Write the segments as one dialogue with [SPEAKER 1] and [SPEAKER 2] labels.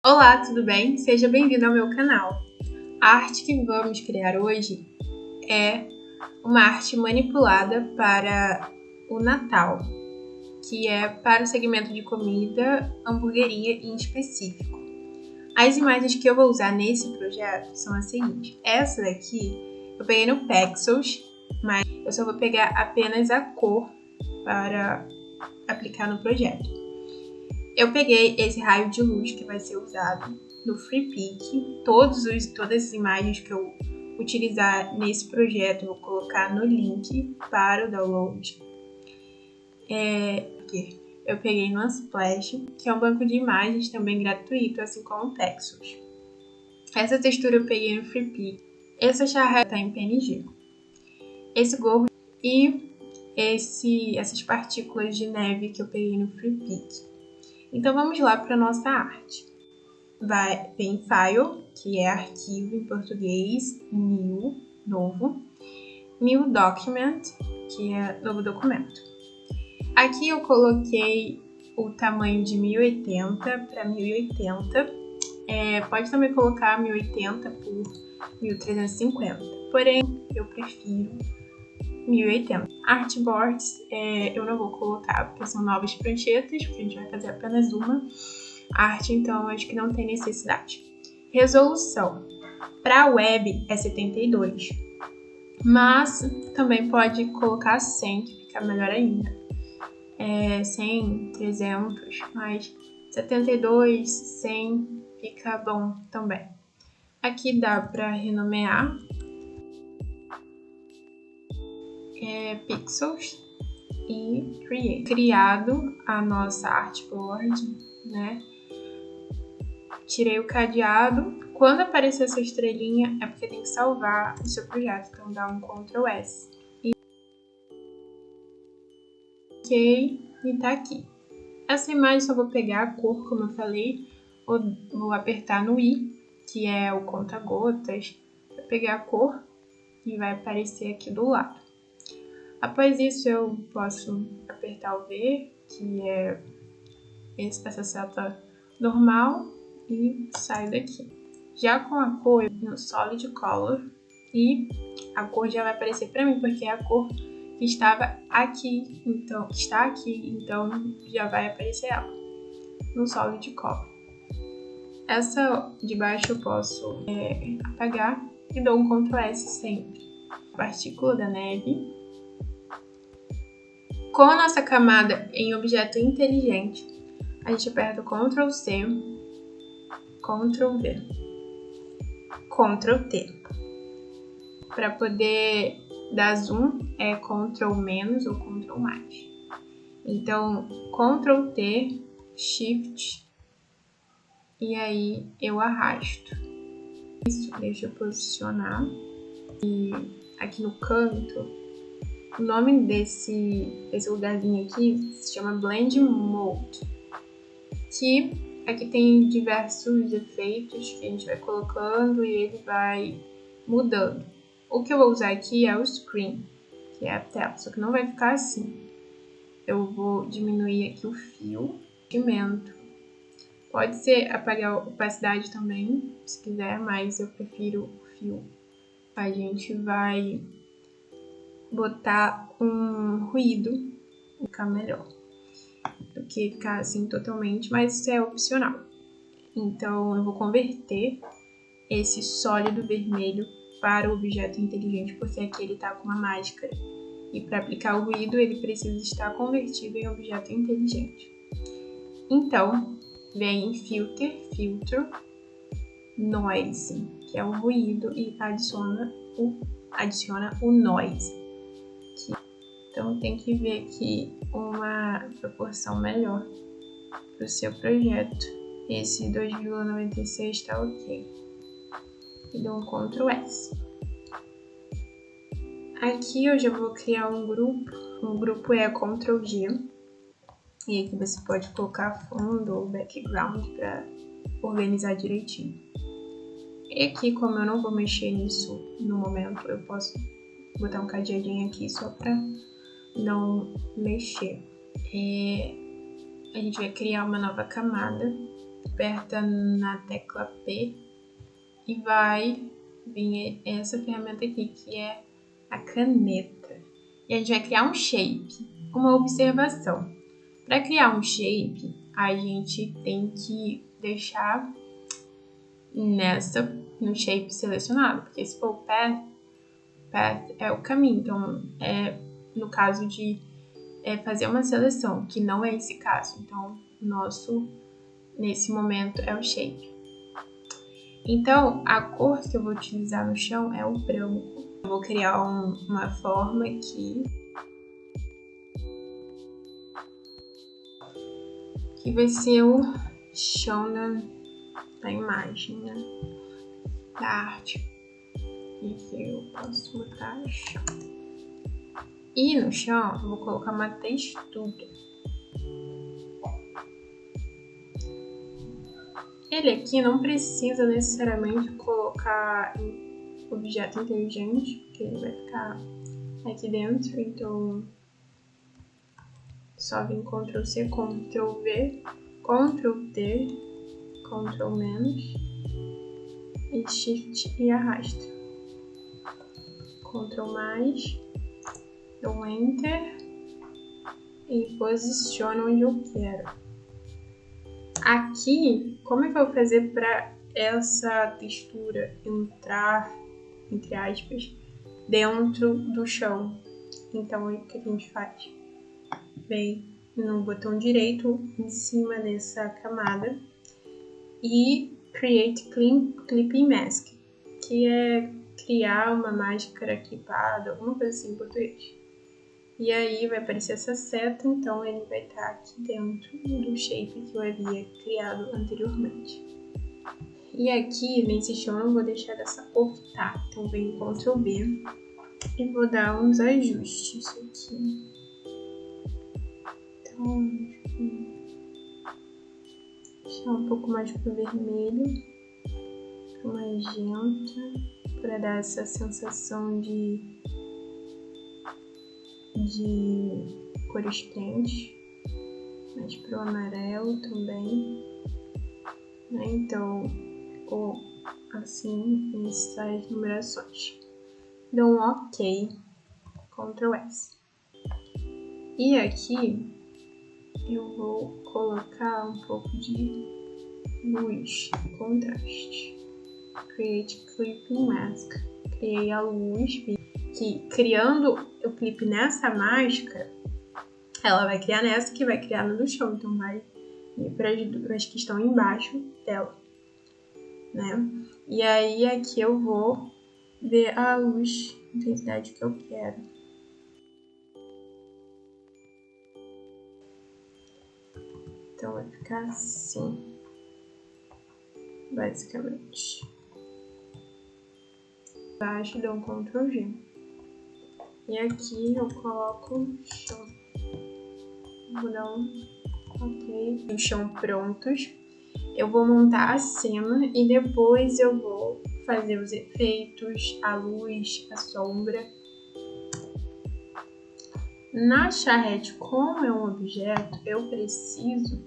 [SPEAKER 1] Olá, tudo bem? Seja bem-vindo ao meu canal. A arte que vamos criar hoje é uma arte manipulada para o Natal, que é para o segmento de comida, hamburgueria em específico. As imagens que eu vou usar nesse projeto são as seguintes. Essa daqui eu peguei no Pexels, mas eu só vou pegar apenas a cor para aplicar no projeto. Eu peguei esse raio de luz que vai ser usado no FreePik. Todas as imagens que eu utilizar nesse projeto eu vou colocar no link para o download. Eu peguei no Unsplash, que é um banco de imagens também gratuito, assim como o Pexels. Essa textura eu peguei no FreePik. Essa charra está em PNG. Esse gorro e essas partículas de neve que eu peguei no FreePik. Então vamos lá para a nossa arte. Vem File, que é arquivo em português, New, novo. New Document, que é novo documento. Aqui eu coloquei o tamanho de 1080 para 1080. Pode também colocar 1080 por 1350. Porém, eu prefiro 1080. Artboards eu não vou colocar, porque são novas pranchetas, porque a gente vai fazer apenas uma arte, então acho que não tem necessidade. Resolução. Para a web é 72, mas também pode colocar 100, que fica melhor ainda. 100, 300, mas 72, 100 fica bom também. Aqui dá para renomear. Pixels e Create. Criado a nossa artboard, né? Tirei o cadeado. Quando aparecer essa estrelinha é porque tem que salvar o seu projeto, então dá um Ctrl S. E tá aqui. Essa imagem só vou pegar a cor, como eu falei, vou apertar no I, que é o conta-gotas, vou pegar a cor e vai aparecer aqui do lado. Após isso, eu posso apertar o V, que é essa seta normal, e saio daqui. Já com a cor, eu vou no Solid Color, e a cor já vai aparecer para mim, porque é a cor que estava aqui, então está aqui, então já vai aparecer ela no Solid Color. Essa de baixo eu posso apagar e dou um Ctrl S sempre. A partícula da neve. Com a nossa camada em objeto inteligente, a gente aperta Ctrl C, Ctrl V, Ctrl T. Para poder dar zoom é Ctrl menos ou Ctrl mais. Então, Ctrl T, Shift, e aí eu arrasto. Isso, deixa eu posicionar. E aqui no canto, o nome desse lugarzinho aqui se chama Blend Mode, que aqui tem diversos efeitos que a gente vai colocando e ele vai mudando. O que eu vou usar aqui é o Screen, que é a tela, só que não vai ficar assim. Eu vou diminuir aqui o fio, pigmento. Pode ser apagar a opacidade também, se quiser, mas eu prefiro o fio. A gente vai botar um ruído, ficar melhor do que ficar assim totalmente, mas isso é opcional. Então eu vou converter esse sólido vermelho para o objeto inteligente, porque aqui ele está com uma máscara. E para aplicar o ruído, ele precisa estar convertido em objeto inteligente. Então, vem em Filter, Noise, que é o ruído, e adiciona o Noise. Então tem que ver aqui uma proporção melhor para o seu projeto. Esse 2,96 está ok. E dou um Ctrl S. Aqui eu já vou criar um grupo. O grupo é Ctrl G. E aqui você pode colocar fundo ou background para organizar direitinho. E aqui, como eu não vou mexer nisso no momento, eu posso botar um cadeadinho aqui só para não mexer. A gente vai criar uma nova camada aperta na tecla P e vai vir essa ferramenta aqui, que é a caneta. E a gente vai criar um shape. Uma observação. Para criar um shape, a gente tem que deixar no shape selecionado, porque se for o path é o caminho. Então, no caso de fazer uma seleção, que não é esse caso. Então, nesse momento, é o shape. Então, a cor que eu vou utilizar no chão é o branco. Eu vou criar uma forma aqui, que vai ser o chão da imagem, né? Da arte. E aqui eu posso botar chão. E no chão eu vou colocar uma textura. Ele aqui não precisa necessariamente colocar objeto inteligente, porque ele vai ficar aqui dentro, então só vim Ctrl C, Ctrl V, Ctrl T, Ctrl menos e Shift e arrasta. Ctrl mais, dou Enter e posiciono onde eu quero. Aqui, como é que eu vou fazer para essa textura entrar, entre aspas, dentro do chão? Então, o que a gente faz? Vem no botão direito em cima dessa camada e Create Clipping Mask, que é criar uma máscara clipada, alguma coisa assim em português. E aí vai aparecer essa seta, então ele vai estar aqui dentro do shape que eu havia criado anteriormente. E aqui nesse chão eu vou deixar dessa cor que tá, então venho Ctrl B e vou dar uns ajustes aqui. Então, deixar um pouco mais pro vermelho, pro magenta, para dar essa sensação de cores quentes, mais pro amarelo também, né? Então, ficou assim essas numerações. Dou um OK, Ctrl S. E aqui eu vou colocar um pouco de luz, contraste. Create Clipping Mask. Criei a luz, que criando o clipe nessa máscara, ela vai criar nessa que vai criar no do chão, então vai ir para as que estão embaixo dela, né? E aí aqui eu vou ver a luz, a intensidade que eu quero. Então vai ficar assim, basicamente. Embaixo dou um Ctrl G. E aqui eu coloco chão. Vou dar um OK. O chão prontos. Eu vou montar a cena e depois eu vou fazer os efeitos, a luz, a sombra. Na charrete, como é um objeto, eu preciso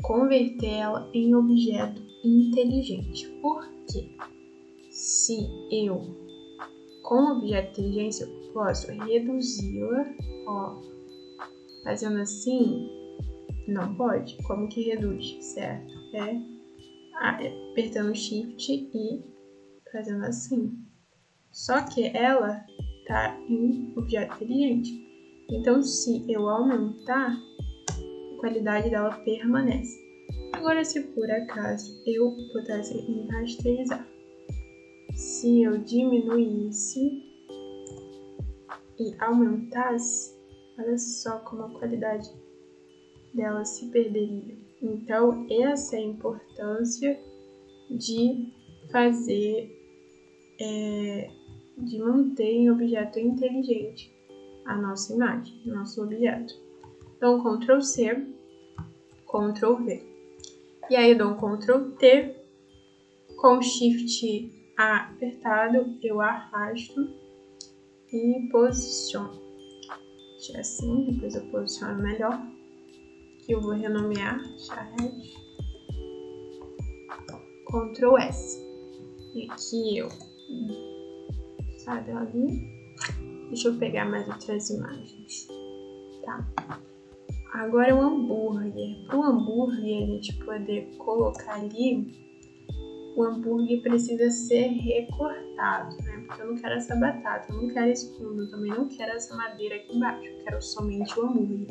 [SPEAKER 1] converter ela em objeto inteligente. Por quê? Se eu, com objeto inteligente, eu posso reduzi-la, ó, fazendo assim, não pode. Como que reduz, certo? Apertando Shift e fazendo assim. Só que ela tá em objeto inteligente. Então, se eu aumentar, a qualidade dela permanece. Agora, se por acaso eu botasse em rasterizar, se eu diminuísse e aumentasse, olha só como a qualidade dela se perderia. Então, essa é a importância de fazer, de manter em objeto inteligente a nossa imagem, nosso objeto. Então, Ctrl C, Ctrl V. E aí eu dou um Ctrl T, com Shift A apertado, eu arrasto e posiciono. Deixa assim, depois eu posiciono melhor. Que eu vou renomear charrete. Ctrl S. E aqui eu... Sai dali. Deixa eu pegar mais outras imagens. Tá? Agora o hambúrguer. Para o hambúrguer a gente poder colocar ali, o hambúrguer precisa ser recortado, né? Porque eu não quero essa batata, eu não quero esse fundo, eu também não quero essa madeira aqui embaixo. Eu quero somente o hambúrguer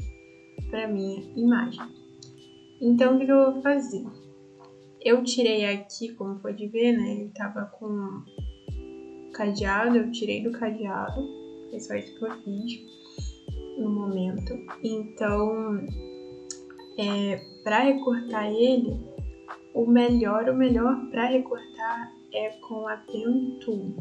[SPEAKER 1] para minha imagem. Então, o que eu vou fazer? Eu tirei aqui, como pode ver, né? Ele tava com cadeado, eu tirei do cadeado. Foi só isso que eu fiz no momento. Então, para recortar ele, o melhor para recortar é com a Pen Tool,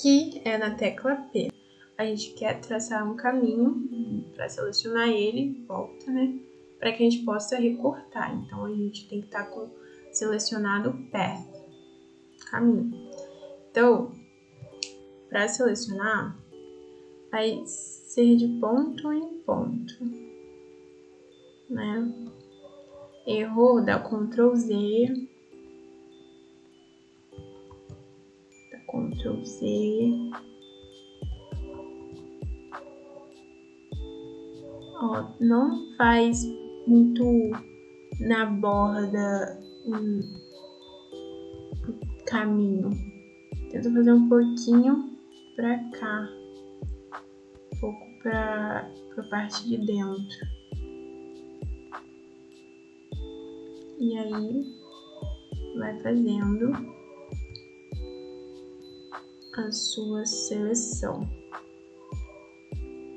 [SPEAKER 1] que é na tecla P. A gente quer traçar um caminho para selecionar ele, volta, né? Para que a gente possa recortar. Então, a gente tem que estar com selecionado Path, caminho. Então, para selecionar, vai ser de ponto em ponto, né? Errou, dá Ctrl Z, dá Ctrl Z. Ó, não faz muito na borda o caminho. Tenta fazer um pouquinho pra cá, um pouco pra parte de dentro. E aí, vai fazendo a sua seleção.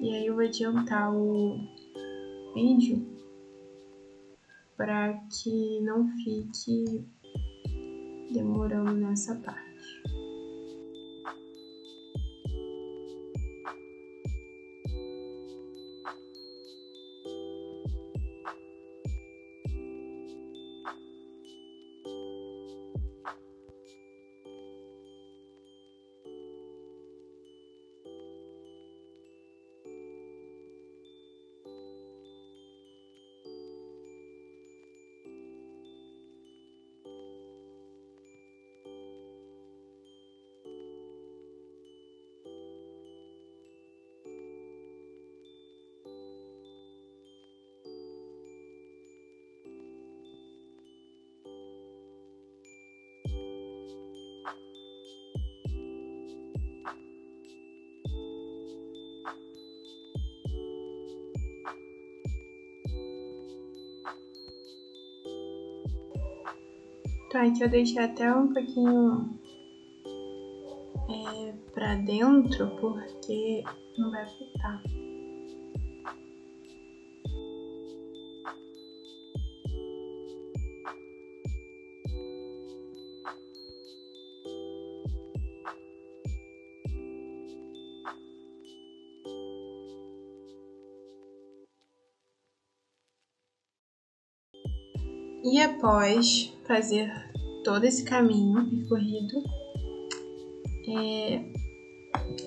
[SPEAKER 1] E aí eu vou adiantar o vídeo para que não fique demorando nessa parte. Então aqui eu deixei até um pouquinho pra dentro, porque não vai afetar. E após fazer todo esse caminho percorrido,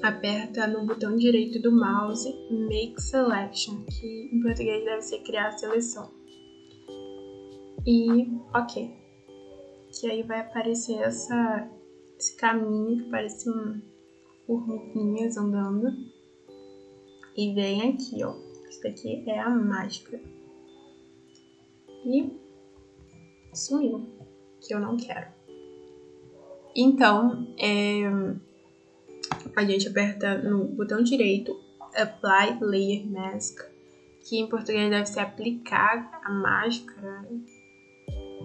[SPEAKER 1] aperta no botão direito do mouse Make Selection, que em português deve ser criar a seleção. E ok. Que aí vai aparecer esse caminho que parece formiguinhas andando. E vem aqui, ó. Isso daqui é a máscara. E sumiu, que eu não quero. Então, a gente aperta no botão direito Apply Layer Mask, que em português deve ser aplicar a máscara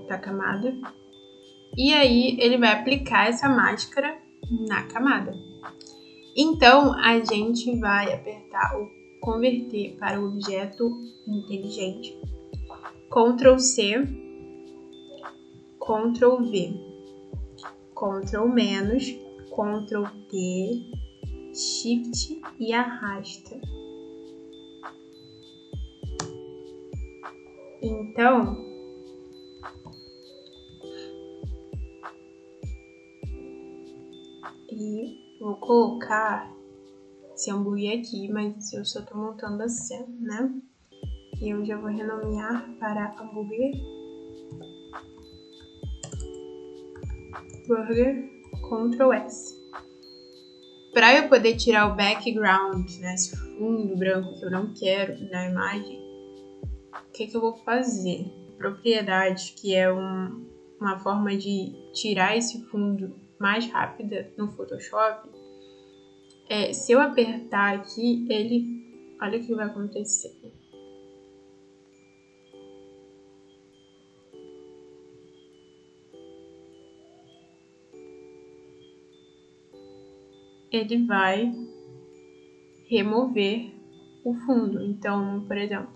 [SPEAKER 1] da camada. E aí ele vai aplicar essa máscara na camada. Então a gente vai apertar o converter para o objeto inteligente, Ctrl C, Ctrl V, Ctrl menos, Ctrl T, Shift e arrasta. Então, vou colocar esse hambúrguer aqui, mas eu só tô montando a cena, né? E eu já vou renomear para hambúrguer Burger, Ctrl S. Para eu poder tirar o background, né, esse fundo branco que eu não quero na imagem, o que eu vou fazer? Propriedade, que é uma forma de tirar esse fundo mais rápida no Photoshop, se eu apertar aqui, olha o que vai acontecer. Ele vai remover o fundo. Então, por exemplo,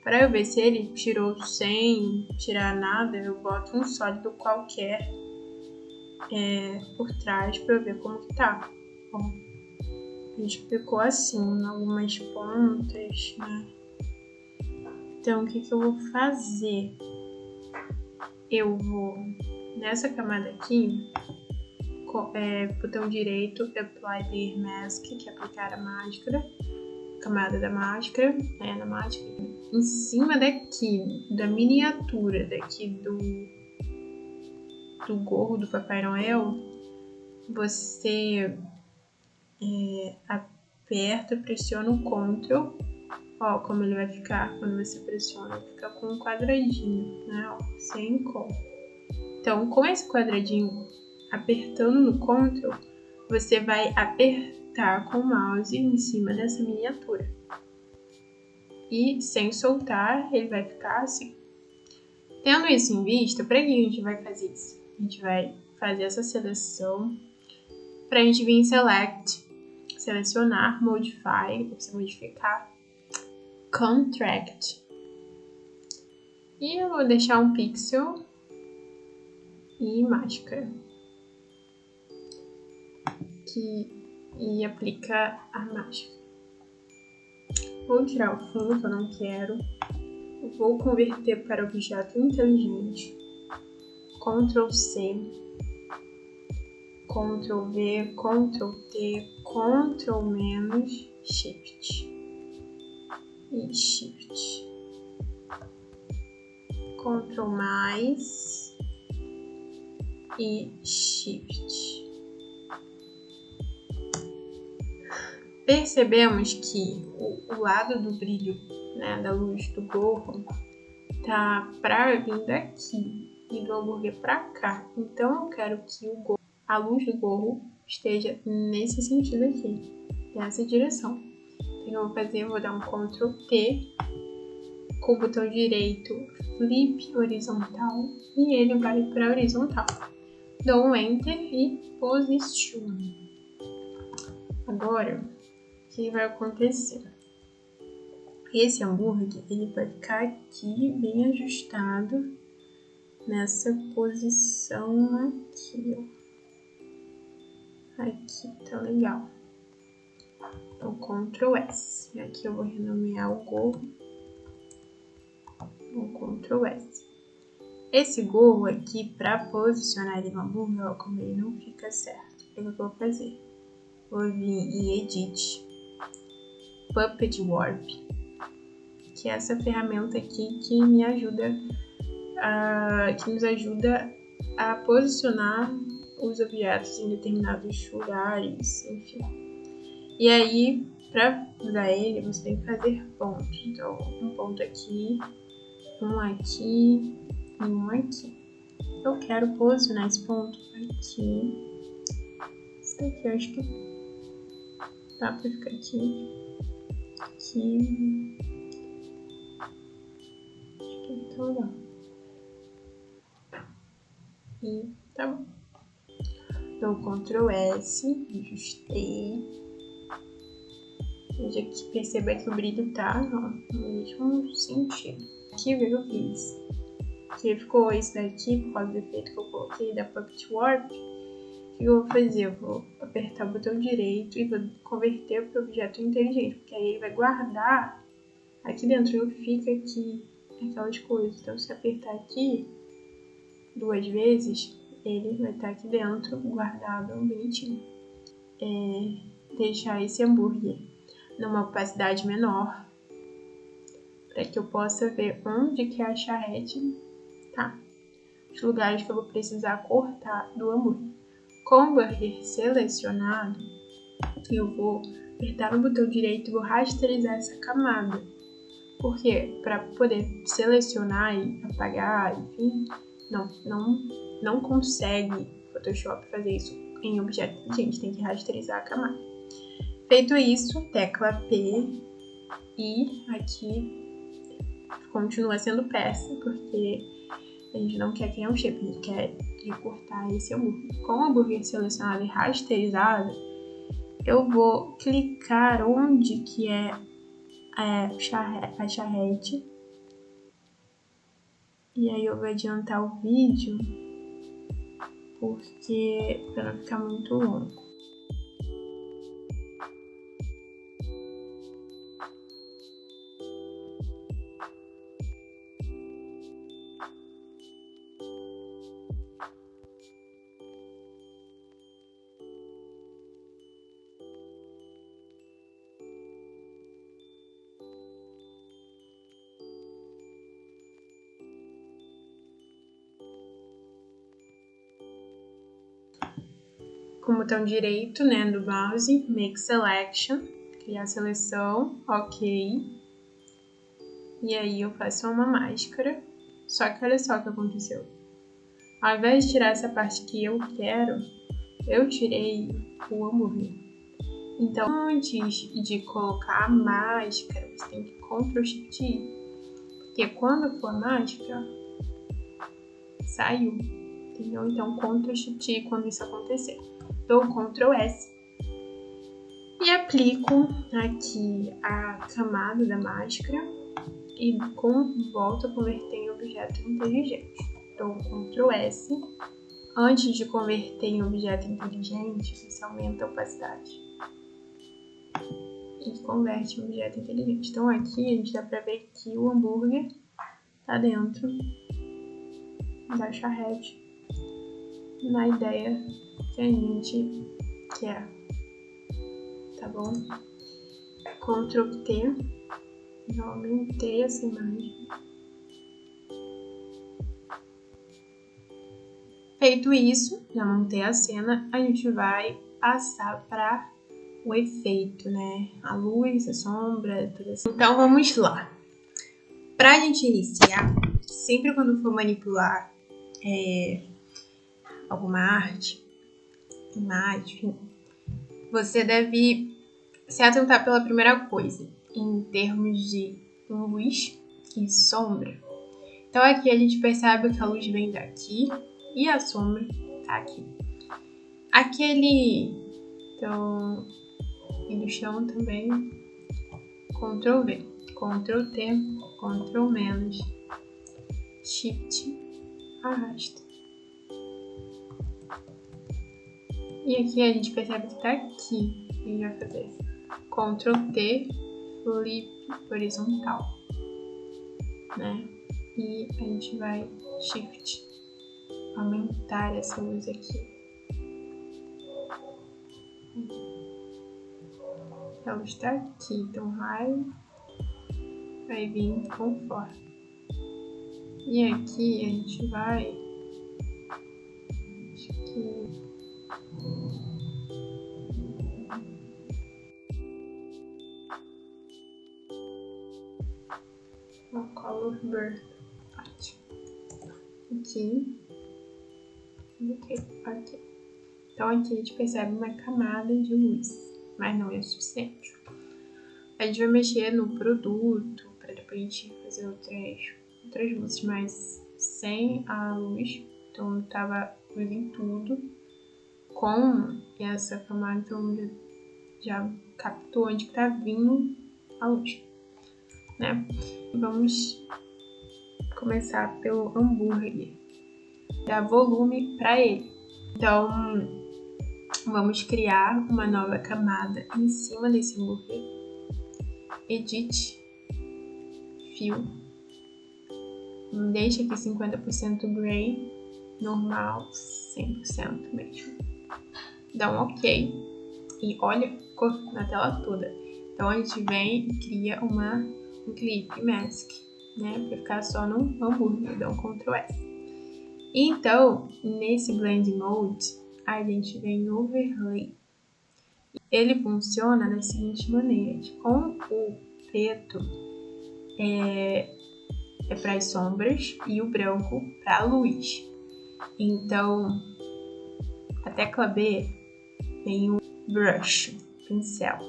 [SPEAKER 1] para eu ver se ele tirou sem tirar nada, eu boto um sólido qualquer por trás para eu ver como que tá. Bom, a gente ficou assim, algumas pontas, né? Então, o que eu vou fazer? Eu vou nessa camada aqui, botão direito, Apply Layer Mask, que é aplicar a máscara, camada da máscara, na máscara, em cima daqui, da miniatura daqui do gorro do Papai Noel, você aperta, pressiona o Ctrl, ó, como ele vai ficar quando você pressiona, fica com um quadradinho, né, ó, sem cor. Então, com esse quadradinho apertando no Ctrl, você vai apertar com o mouse em cima dessa miniatura. E sem soltar, ele vai ficar assim. Tendo isso em vista, para que a gente vai fazer isso? A gente vai fazer essa seleção para a gente vir em Select, selecionar, Modify, você modificar, Contract. E eu vou deixar um pixel e máscara. E aplica a máscara. Vou tirar o fundo que eu não quero. Vou converter para objeto inteligente. Ctrl C, Ctrl V, Ctrl T, Ctrl menos, Shift. E Shift. Ctrl mais e Shift. Percebemos que o lado do brilho, né, da luz do gorro tá para vir daqui e do hambúrguer para cá. Então eu quero que a luz do gorro esteja nesse sentido aqui, nessa direção. Então eu vou fazer, eu vou dar um Ctrl T, com o botão direito Flip horizontal e ele vai para horizontal. Dou um Enter e posiciono. Agora, o que vai acontecer? Esse hambúrguer ele vai ficar aqui bem ajustado nessa posição aqui, ó. Aqui tá legal. Então Ctrl S. E aqui eu vou renomear o gorro. Então Ctrl S. Esse gorro aqui, para posicionar ele no hambúrguer, ó, como ele não fica certo, o que eu vou fazer? Vou vir em Edit, Puppet Warp, que é essa ferramenta aqui que me ajuda que nos ajuda a posicionar os objetos em determinados lugares, enfim. E aí, para usar ele, você tem que fazer pontos. Então, um ponto aqui, um aqui e um aqui. Eu quero posicionar esse ponto aqui. Esse daqui eu acho que dá pra ficar aqui. Aqui. Acho que tá legal. E tá bom. Então, Ctrl S, ajustei. Veja que perceba que o brilho tá, ó, no mesmo sentido. Aqui, o que eu fiz? Que ficou esse daqui, por causa do efeito que eu coloquei da Puppet Warp. O que eu vou fazer? Eu vou apertar o botão direito e vou converter para o objeto inteligente, porque aí ele vai guardar aqui dentro, não fica aqui aquelas coisas. Então, se apertar aqui 2 vezes, ele vai estar aqui dentro, guardado, bonitinho. Deixar esse hambúrguer numa opacidade menor, para que eu possa ver onde que a charrete tá. os lugares que eu vou precisar cortar do hambúrguer. Com o hambúrguer selecionado, eu vou apertar no botão direito e vou rasterizar essa camada. Por quê? Para poder selecionar e apagar, enfim, não consegue Photoshop fazer isso em objeto inteligente, tem que rasterizar a camada. Feito isso, tecla P e aqui continua sendo peça, porque a gente não quer criar um shape, a gente quer recortar esse hambúrguer. Com o hambúrguer selecionado e rasterizado, eu vou clicar onde que é a charrete. E aí eu vou adiantar o vídeo, porque para não ficar muito longo. Com o botão direito, né, do mouse, Make Selection, criar seleção, ok. E aí eu faço uma máscara, só que olha só o que aconteceu. Ao invés de tirar essa parte que eu quero, eu tirei o hambúrguer. Então, antes de colocar a máscara, você tem que Ctrl+Shift-I, porque quando for a máscara, saiu, entendeu? Então, Ctrl+Shift-I quando isso acontecer. Dou Ctrl+S e aplico aqui a camada da máscara e volto a converter em objeto inteligente. Dou Ctrl+S. Antes de converter em objeto inteligente, você aumenta a opacidade e converte em objeto inteligente. Então aqui a gente dá pra ver que o hambúrguer tá dentro da charrete na ideia que a gente quer, tá bom? Ctrl+T, já aumentei essa imagem. Feito isso, já montei a cena, a gente vai passar para o efeito, né? A luz, a sombra, tudo assim. Então vamos lá. Pra gente iniciar, sempre quando for manipular alguma arte, imagem, você deve se atentar pela primeira coisa, em termos de luz e sombra. Então aqui a gente percebe que a luz vem daqui e a sombra tá aqui. Então, e do chão também, Ctrl+V, Ctrl+T, Ctrl-, Shift, arrasta. E aqui a gente percebe que tá aqui. A gente vai fazer Ctrl+T, flip horizontal, né? E a gente vai Shift, aumentar essa luz aqui. A luz tá aqui, então vai vir conforme. E aqui a gente vai, acho que uma color blur aqui. Aqui. Então aqui a gente percebe uma camada de luz, mas não é suficiente. A gente vai mexer no produto para depois a gente fazer outras luzes, mas sem a luz. Então tava luz em tudo. Com essa camada, então já captou onde que tá vindo a luz, né? Vamos começar pelo hambúrguer, dar volume para ele. Então vamos criar uma nova camada em cima desse hambúrguer. Edit, Fill, deixa aqui 50% gray, normal 100% mesmo. Dá um ok e olha, ficou na tela toda. Então a gente vem e cria um clip mask, né, para ficar só no hambúrguer. Dá um Ctrl+S. Então, nesse Blend Mode, a gente vem no Overlay. Ele funciona da seguinte maneira: com o preto é para as sombras e o branco para a luz. Então, a tecla B tem o Brush, pincel.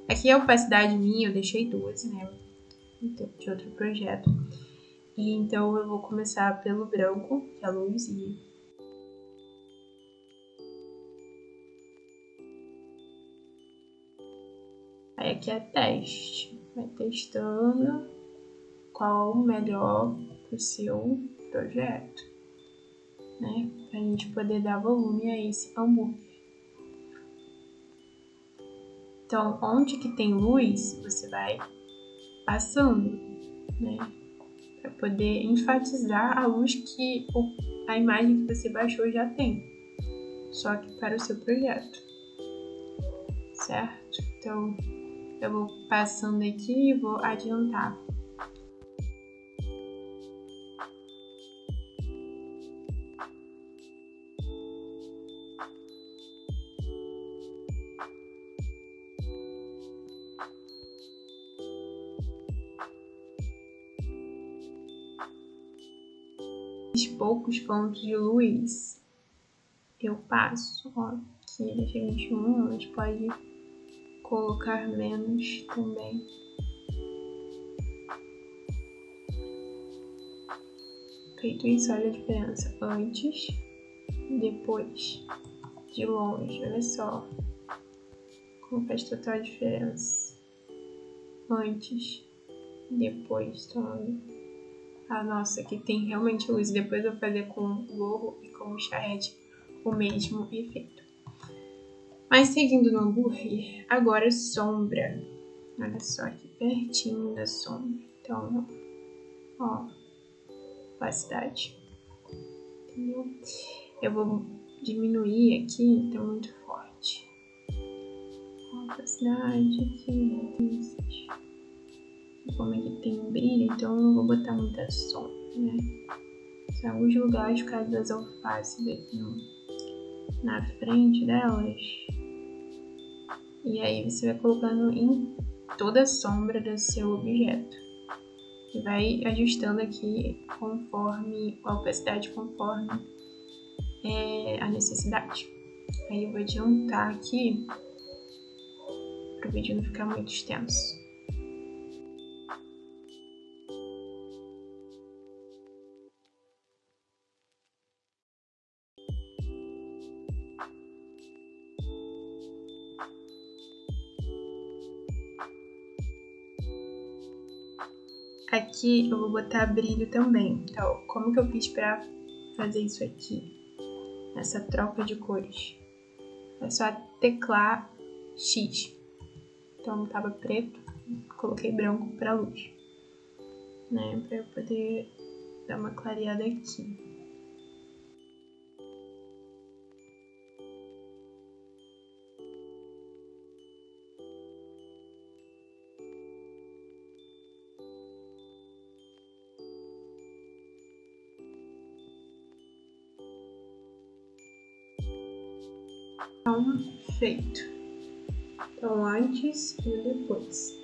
[SPEAKER 1] Aqui a opacidade minha eu deixei 12, né? De outro projeto. E então eu vou começar pelo branco, que é a luz, e aí aqui é teste. Vai testando qual o melhor para o seu projeto, né? Pra gente poder dar volume a esse hambúrguer. Então, onde que tem luz, você vai passando, né? Para poder enfatizar a luz que a imagem que você baixou já tem, só que para o seu projeto, certo? Então, eu vou passando aqui e vou adiantar. Os poucos pontos de luz eu passo, ó, aqui deixei 21, mas pode colocar menos também. Feito isso, olha a diferença antes e depois, de longe, olha só como faz total diferença. Antes e depois, então, nossa, aqui tem realmente luz. Depois eu vou fazer com o gorro e com o charrete o mesmo efeito. Mas seguindo no hambúrguer, agora sombra. Olha só aqui pertinho da sombra. Então, ó, opacidade. Entendeu? Eu vou diminuir aqui, tá muito forte. Opacidade aqui. Como ele tem um brilho, então eu não vou botar muita sombra, né? Em alguns lugares, por causa das alfaces aqui na frente delas. E aí você vai colocando em toda a sombra do seu objeto. E vai ajustando aqui conforme a opacidade, conforme a necessidade. Aí eu vou adiantar aqui para o vídeo não ficar muito extenso. Aqui eu vou botar brilho também. Então, como que eu fiz para fazer isso aqui? Essa troca de cores. É só teclar X. Então tava preto, coloquei branco para luz, né? Para eu poder dar uma clareada aqui. Então, feito. Então, antes e depois.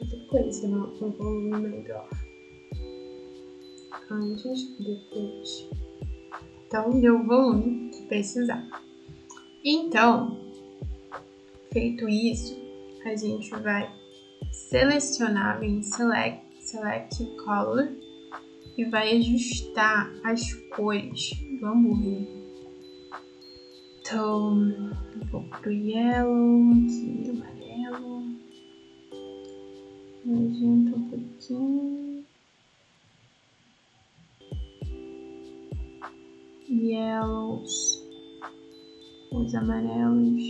[SPEAKER 1] Outra coisa, um volume melhor. Antes e depois. Então, deu o volume que precisar. Então, feito isso, a gente vai selecionar em Select Color e vai ajustar as cores do hambúrguer. Então, um pouco do yellow, aqui amarelo, magenta um pouquinho, yellows, os amarelos.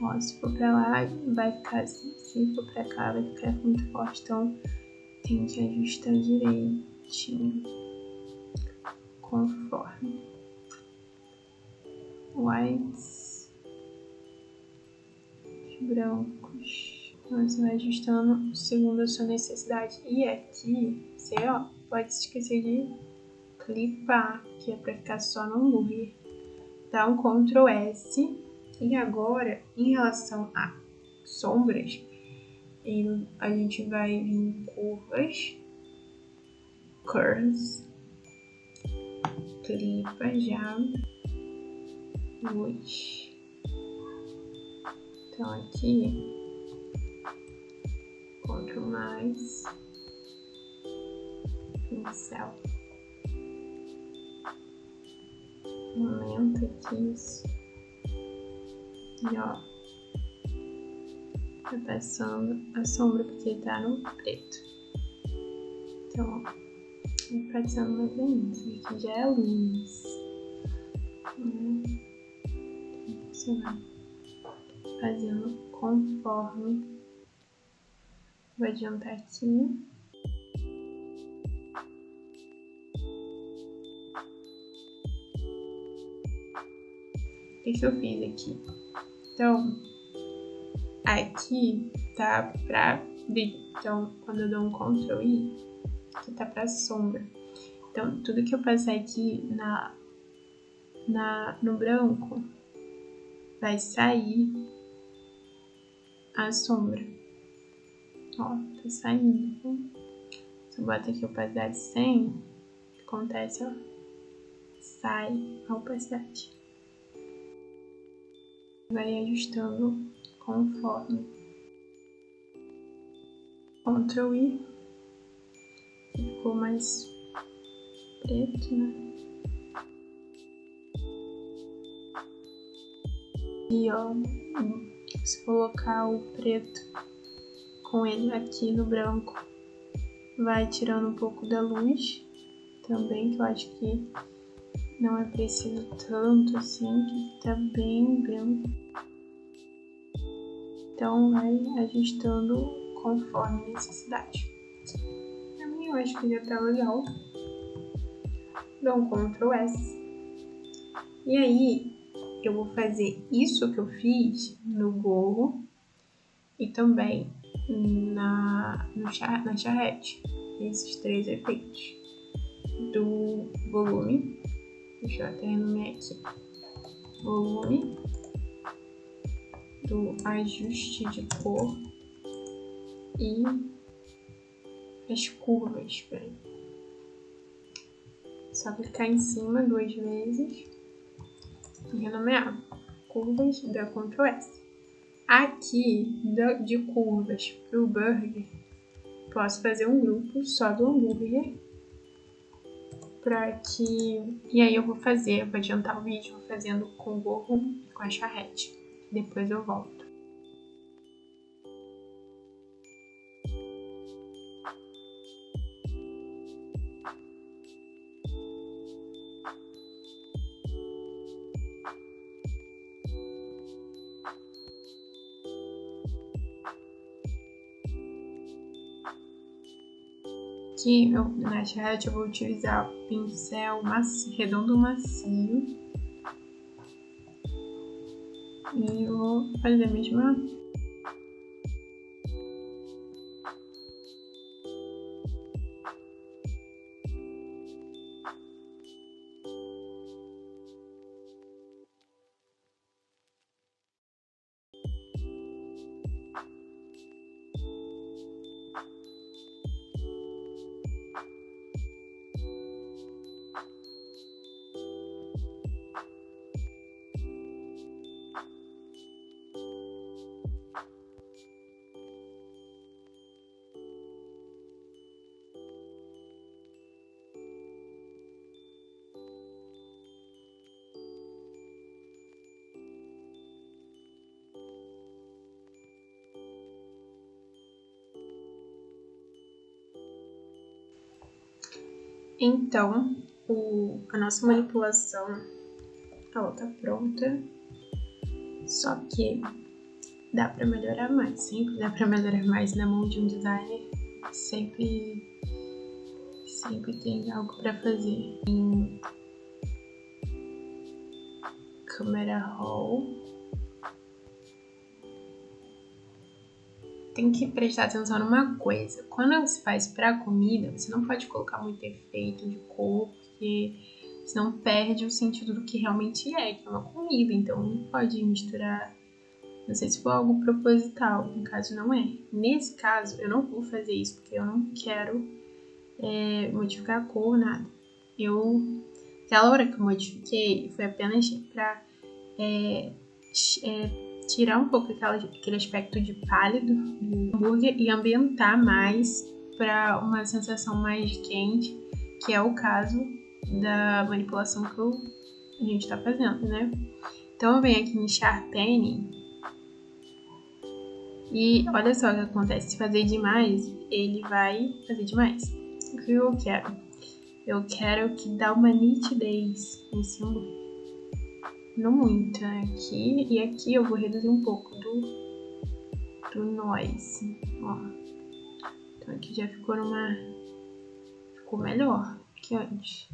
[SPEAKER 1] Ó, se for pra lá vai ficar assim, se for pra cá vai ficar muito forte, então tem que ajustar direitinho, conforme. Whites, brancos. Então você vai ajustando segundo a sua necessidade. E aqui, você ó, pode se esquecer de clipar, que é pra ficar só no hambúrguer. Dá um Ctrl S. E agora, em relação a sombras, a gente vai vir em curvas, curves, clipa já, luz. Então aqui, Ctrl mais, pincel. Aumenta aqui isso. E ó, tá passando a sombra porque tá no preto. Então, ó, vai passando mais ainda. Isso aqui já é luz. Você vai fazendo conforme. Vou adiantar aqui. O que eu fiz aqui? Então, aqui tá pra brilho. Então, quando eu dou um Ctrl I, aqui tá pra sombra. Então, tudo que eu passar aqui no branco vai sair a sombra. Ó, tá saindo. Se eu boto aqui opacidade 100, o que acontece, ó? Sai a opacidade. Vai ajustando conforme. Ctrl I. Ficou mais preto, né? E ó, se colocar o preto com ele aqui no branco, vai tirando um pouco da luz também, que eu acho que não é preciso tanto assim, que tá bem branco. Então vai ajustando conforme a necessidade. Pra mim eu acho que já tá legal. Dou um Ctrl S. E aí eu vou fazer isso que eu fiz no gorro e também na charrete. Esses 3 efeitos. Do volume. Deixa eu até renomear aqui. Volume. Do ajuste de cor. E as curvas. Peraí. Só clicar em cima 2 vezes. E renomear. Curvas, dá Ctrl S. Aqui, de curvas pro burger, posso fazer um grupo só do hambúrguer. E aí eu vou adiantar o vídeo, vou fazendo com o gorro e com a charrete. Depois eu volto. Aqui na charrete eu vou utilizar o pincel redondo macio. E eu vou fazer a mesma. Então, a nossa manipulação, ela tá pronta. Só que dá pra melhorar mais. Sempre dá pra melhorar mais na mão de um designer. Sempre tem algo pra fazer. Em Camera Raw. Tem que prestar atenção numa coisa. Quando você faz pra comida, você não pode colocar muito efeito de cor, porque senão perde o sentido do que realmente é, que é uma comida, então não pode misturar. Não sei se for algo proposital, no caso não é. Nesse caso, eu não vou fazer isso, porque eu não quero modificar a cor, nada. Aquela hora que eu modifiquei, foi apenas para tirar um pouco aquele aspecto de pálido do hambúrguer e ambientar mais para uma sensação mais quente, que é o caso da manipulação que a gente está fazendo, né? Então eu venho aqui em Sharpening e olha só o que acontece. Se fazer demais, ele vai fazer demais. O que eu quero? Eu quero que dá uma nitidez nesse hambúrguer. Não muito, né? Aqui e aqui eu vou reduzir um pouco do noise. Ó. Então aqui já ficou melhor que antes.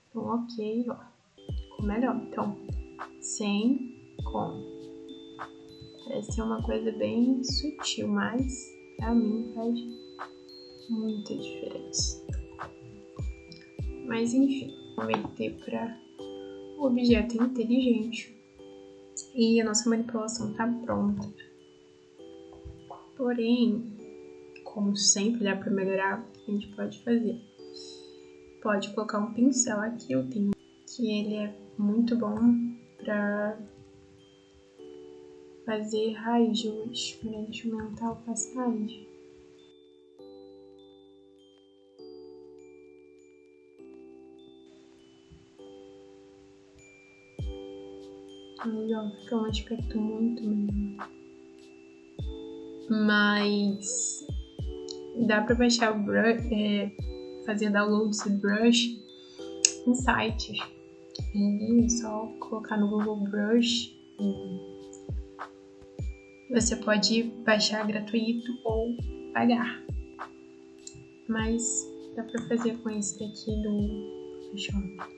[SPEAKER 1] Então ok, ó. Ficou melhor. Então, sem com. Parece ser uma coisa bem sutil, mas pra mim faz muita diferença. Mas enfim, vou meter para o objeto inteligente e a nossa manipulação tá pronta. Porém, como sempre dá para melhorar, o que a gente pode fazer? Pode colocar um pincel aqui, eu tenho que ele é muito bom para fazer raios. Deixa eu aumentar a opacidade. Aí, ó, fica um aspecto muito melhor. Mas dá pra baixar o brush, fazer download desse brush em sites. E é só colocar no Google Brush. Você pode baixar gratuito ou pagar. Mas dá pra fazer com esse daqui do Photoshop.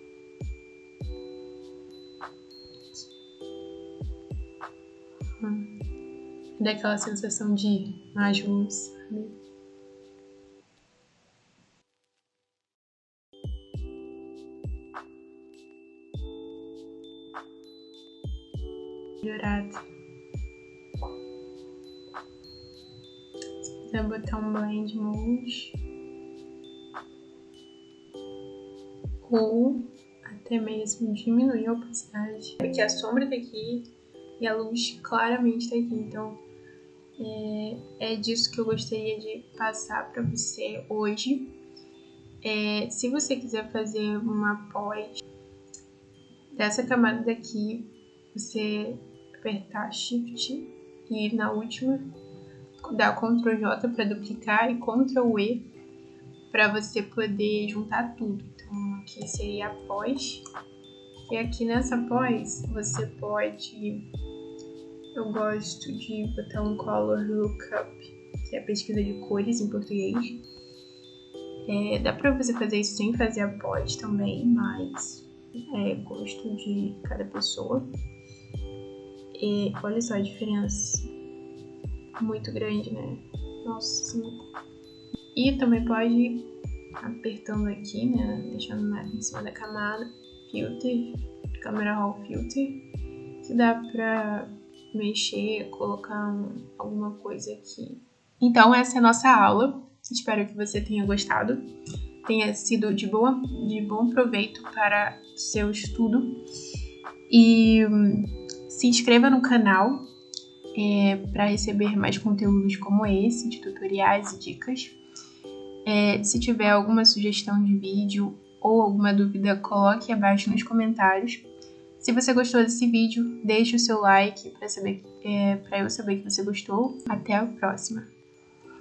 [SPEAKER 1] Dá aquela sensação de mais luz, sabe? Melhorado. Se quiser botar um blend mode ou até mesmo diminuir a opacidade, porque a sombra tá aqui e a luz claramente tá aqui, então é disso que eu gostaria de passar para você hoje. Se você quiser fazer uma pós dessa camada daqui, você apertar Shift e na última dar Ctrl J para duplicar e Ctrl E para você poder juntar tudo. Então aqui seria a pós. E aqui nessa pós você pode... Eu gosto de botar um Color Lookup, que é a pesquisa de cores em português. Dá pra você fazer isso sem fazer a pós também, mas é gosto de cada pessoa. E olha só a diferença, muito grande, né? Nossa. E também pode ir apertando aqui, né? Deixando em cima da camada, Filter, Camera Raw Filter, que dá pra mexer, colocar alguma coisa aqui. Então essa é a nossa aula. Espero que você tenha gostado, tenha sido de bom proveito para seu estudo. E se inscreva no canal para receber mais conteúdos como esse, de tutoriais e dicas. Se tiver alguma sugestão de vídeo ou alguma dúvida, coloque abaixo nos comentários. Se você gostou desse vídeo, deixe o seu like para eu saber que você gostou. Até a próxima!